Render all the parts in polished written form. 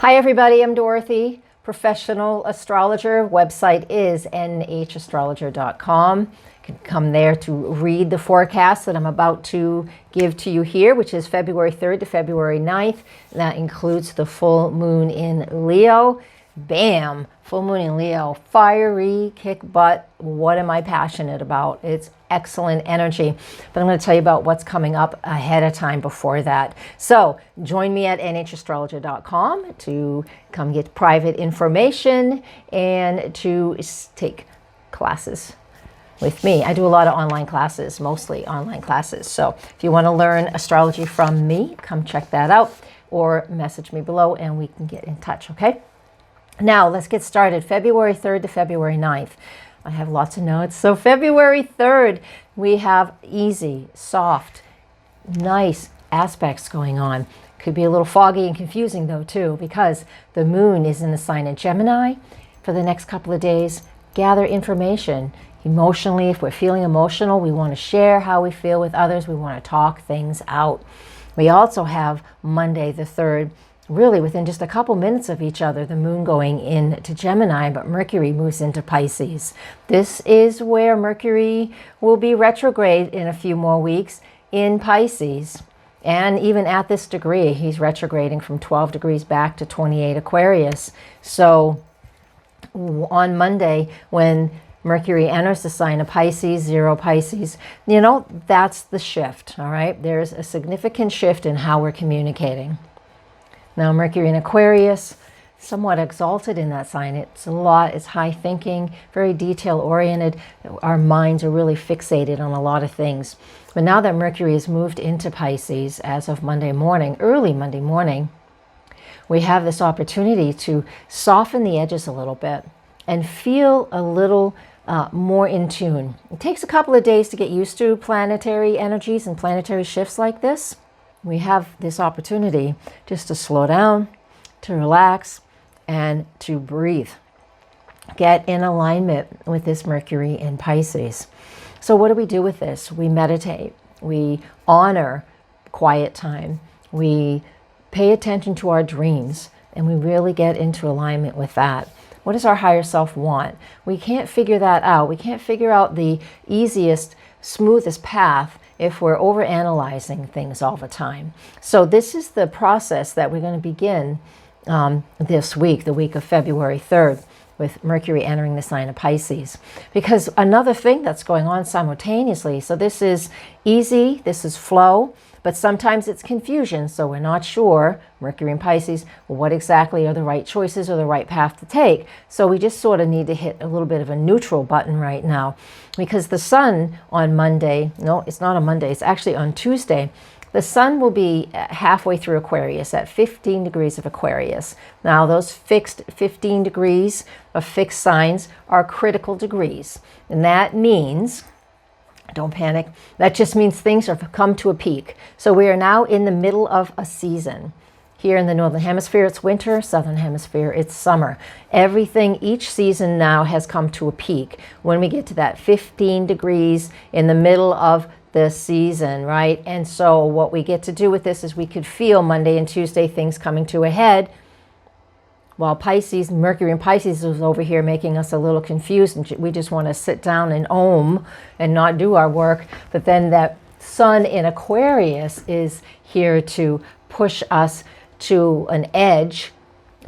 Hi everybody, I'm Dorothy, Professional Astrologer. Website is nhastrologer.com. You can come there to read the forecast that I'm about to give to you here, which is February 3rd to February 9th. That includes the full moon in Leo. Bam! Full moon in Leo. Fiery, kick butt. What am I passionate about? It's excellent energy. But I'm going to tell you about what's coming up ahead of time before that. So join me at nhastrologer.com to come get private information and to take classes with me. I do a lot of online classes, mostly online classes. So if you want to learn astrology from me, come check that out or message me below and we can get in touch, okay? Now, let's get started. February 3rd to February 9th. I have lots of notes. So February 3rd, we have easy, soft, nice aspects going on. Could be a little foggy and confusing though too, because the moon is in the sign of Gemini for the next couple of days. Gather information. Emotionally, if we're feeling emotional, we want to share how we feel with others. We want to talk things out. We also have Monday the 3rd, really within just a couple minutes of each other, the moon going into Gemini, but Mercury moves into Pisces. This is where Mercury will be retrograde in a few more weeks in Pisces. And even at this degree, he's retrograding from 12 degrees back to 28 Aquarius. So on Monday, when Mercury enters the sign of Pisces, 0 Pisces, you know, that's the shift, all right? There's a significant shift in how we're communicating. Now, Mercury in Aquarius, somewhat exalted in that sign. It's a lot, it's high thinking, very detail-oriented. Our minds are really fixated on a lot of things. But now that Mercury has moved into Pisces as of Monday morning, early Monday morning, we have this opportunity to soften the edges a little bit and feel a little more in tune. It takes a couple of days to get used to planetary energies and planetary shifts like this. We have this opportunity just to slow down, to relax, and to breathe. Get in alignment with this Mercury in Pisces. So what do we do with this? We meditate. We honor quiet time. We pay attention to our dreams, and we really get into alignment with that. What does our higher self want? We can't figure that out. We can't figure out the easiest, smoothest path if we're overanalyzing things all the time. So this is the process that we're going to begin this week, the week of February 3rd, with Mercury entering the sign of Pisces. Because another thing that's going on simultaneously, so this is easy, this is flow, but sometimes it's confusion, so we're not sure, Mercury in Pisces, what exactly are the right choices or the right path to take. So we just sort of need to hit a little bit of a neutral button right now, because the sun on Monday, no, it's not on Monday, it's actually on Tuesday, the sun will be halfway through Aquarius at 15 degrees of Aquarius. Now, those fixed 15 degrees of fixed signs are critical degrees, and that means, don't panic, that just means things have come to a peak. So we are now in the middle of a season. Here in the Northern Hemisphere, it's winter. Southern Hemisphere, it's summer. Everything, each season now has come to a peak. When we get to that 15 degrees in the middle of the season, right? And so what we get to do with this is we could feel Monday and Tuesday things coming to a head, while Pisces, Mercury in Pisces is over here making us a little confused, and we just want to sit down and ohm and not do our work. But then that sun in Aquarius is here to push us to an edge,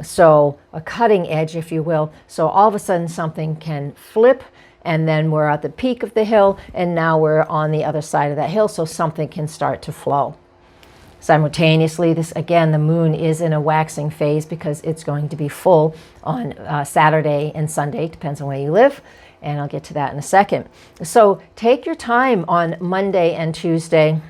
so a cutting edge, if you will. So all of a sudden something can flip, and then we're at the peak of the hill, and now we're on the other side of that hill, so something can start to flow. Simultaneously, this again, the moon is in a waxing phase because it's going to be full on Saturday and Sunday, depends on where you live, and I'll get to that in a second. So take your time on Monday and Tuesday,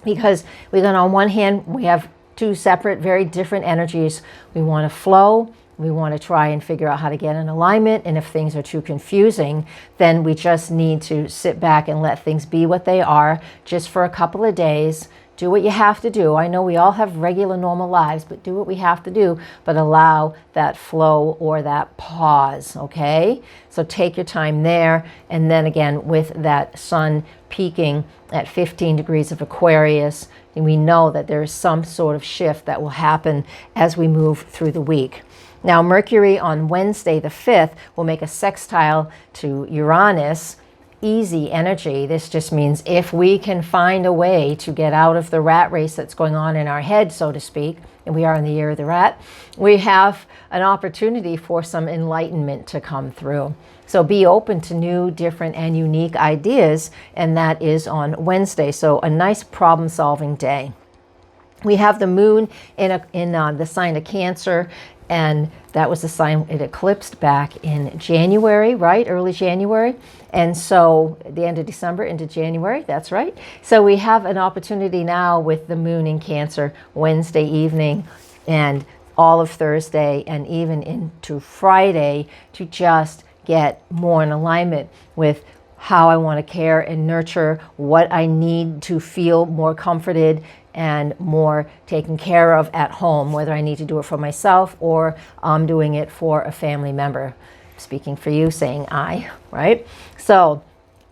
because we're going to, on one hand, we have two separate, very different energies. We want to flow. We want to try and figure out how to get in alignment, and if things are too confusing, then we just need to sit back and let things be what they are just for a couple of days. Do what you have to do. I know we all have regular, normal lives, but do what we have to do, but allow that flow or that pause, okay? So take your time there. And then again, with that sun peaking at 15 degrees of Aquarius, and we know that there is some sort of shift that will happen as we move through the week. Now, Mercury on Wednesday, the 5th, will make a sextile to Uranus. Easy energy. This just means if we can find a way to get out of the rat race that's going on in our head, so to speak, and we are in the year of the rat, we have an opportunity for some enlightenment to come through. So be open to new, different, and unique ideas, and that is on Wednesday. So a nice problem-solving day. We have the moon in the sign of Cancer, and that was the sign it eclipsed back in January, right? Early January. And so the end of December into January, that's right. So we have an opportunity now with the moon in Cancer Wednesday evening and all of Thursday and even into Friday to just get more in alignment with how I want to care and nurture, what I need to feel more comforted and more taken care of at home, whether I need to do it for myself or I'm doing it for a family member. Speaking for you, saying I, right? So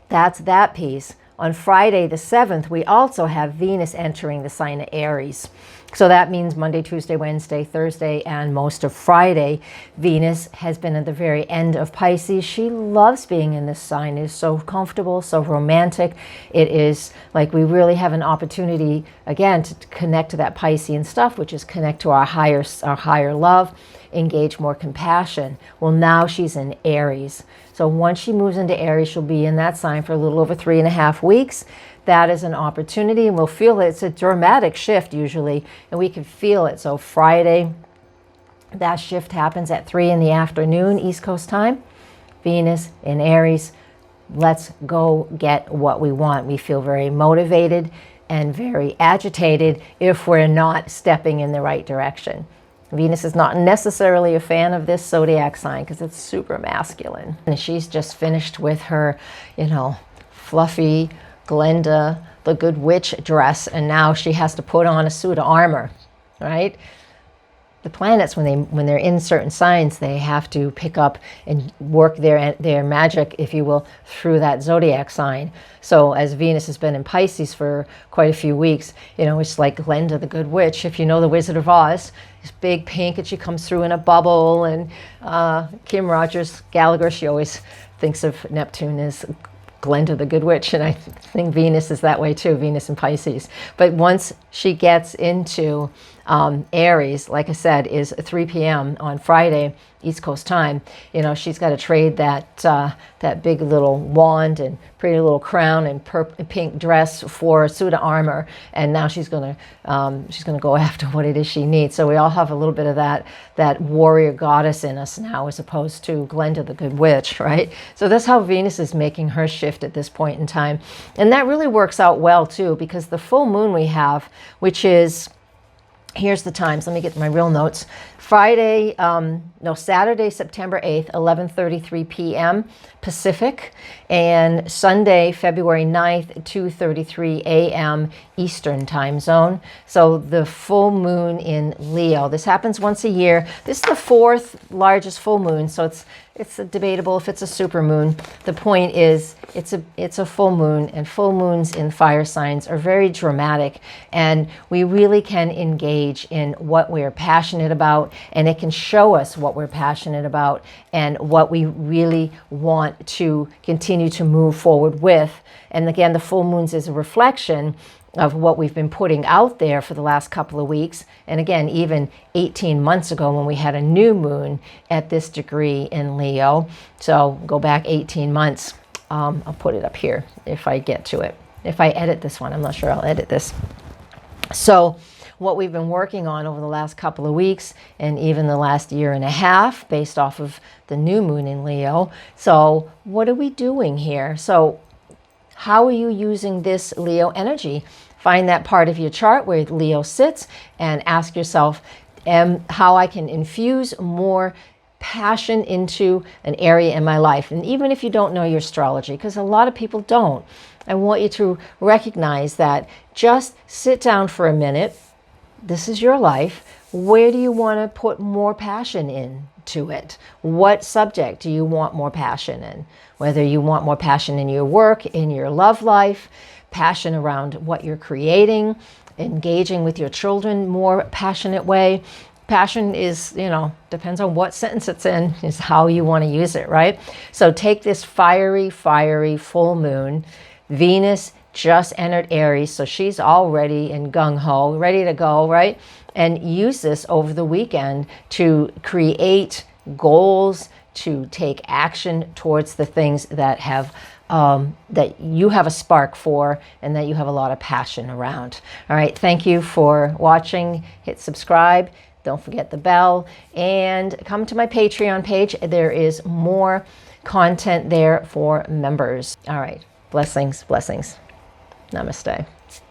that's that piece. On Friday the 7th, we also have Venus entering the sign of Aries. So that means Monday, Tuesday, Wednesday, Thursday, and most of Friday. Venus has been at the very end of Pisces. She loves being in this sign. It is so comfortable, so romantic. It is like we really have an opportunity, again, to connect to that Piscean stuff, which is connect to our higher love, engage more compassion. Well, now she's in Aries. So once she moves into Aries, she'll be in that sign for a little over 3.5 weeks. That is an opportunity, and we'll feel it. It's a dramatic shift usually, and we can feel it. So Friday, that shift happens at 3 in the afternoon, East Coast time. Venus in Aries. Let's go get what we want. We feel very motivated and very agitated if we're not stepping in the right direction. Venus is not necessarily a fan of this zodiac sign because it's super masculine. And she's just finished with her, fluffy Glenda, the Good Witch dress, and now she has to put on a suit of armor, right? The planets, when they're in certain signs, they have to pick up and work their magic, if you will, through that zodiac sign. So as Venus has been in Pisces for quite a few weeks, it's like Glenda, the Good Witch. If you know the Wizard of Oz, it's big pink, and she comes through in a bubble. And Kim Rogers Gallagher, she always thinks of Neptune as Glenda, the Good Witch, and I think Venus is that way too, Venus and Pisces. But once she gets into Aries, like I said, is 3 p.m. on Friday, East Coast time. She's got to trade that big little wand and pretty little crown and pink dress for a suit of armor, and now she's gonna go after what it is she needs. So we all have a little bit of that warrior goddess in us now, as opposed to Glenda, the Good Witch, right? So that's how Venus is making her shift at this point in time, and that really works out well too, because the full moon we have, which is, here's the times. Let me get my real notes. Saturday, September 8th, 11:33 p.m. Pacific, and Sunday, February 9th, 2:33 a.m. Eastern time zone. So the full moon in Leo. This happens once a year. This is the 4th largest full moon, so it's debatable if it's a super moon. The point is, it's a full moon, and full moons in fire signs are very dramatic, and we really can engage in what we're passionate about, and it can show us what we're passionate about and what we really want to continue to move forward with. And again, the full moons is a reflection of what we've been putting out there for the last couple of weeks. And again, even 18 months ago when we had a new moon at this degree in Leo. So go back 18 months. I'll put it up here if I get to it. If I edit this one, I'm not sure I'll edit this. So what we've been working on over the last couple of weeks and even the last year and a half based off of the new moon in Leo. So what are we doing here? So how are you using this Leo energy? Find that part of your chart where Leo sits and ask yourself how I can infuse more passion into an area in my life. And even if you don't know your astrology, because a lot of people don't, I want you to recognize that just sit down for a minute. This is your life. Where do you want to put more passion into it? What subject do you want more passion in? Whether you want more passion in your work, in your love life, passion around what you're creating, engaging with your children more passionate way. Passion is, depends on what sentence it's in, is how you want to use it, right? So take this fiery full moon. Venus just entered Aries, so she's already in gung-ho, ready to go, right? And use this over the weekend to create goals, to take action towards the things that have that you have a spark for and that you have a lot of passion around. All right, thank you for watching. Hit subscribe. Don't forget the bell, and come to my Patreon page. There is more content there for members. All right, blessings. Namaste.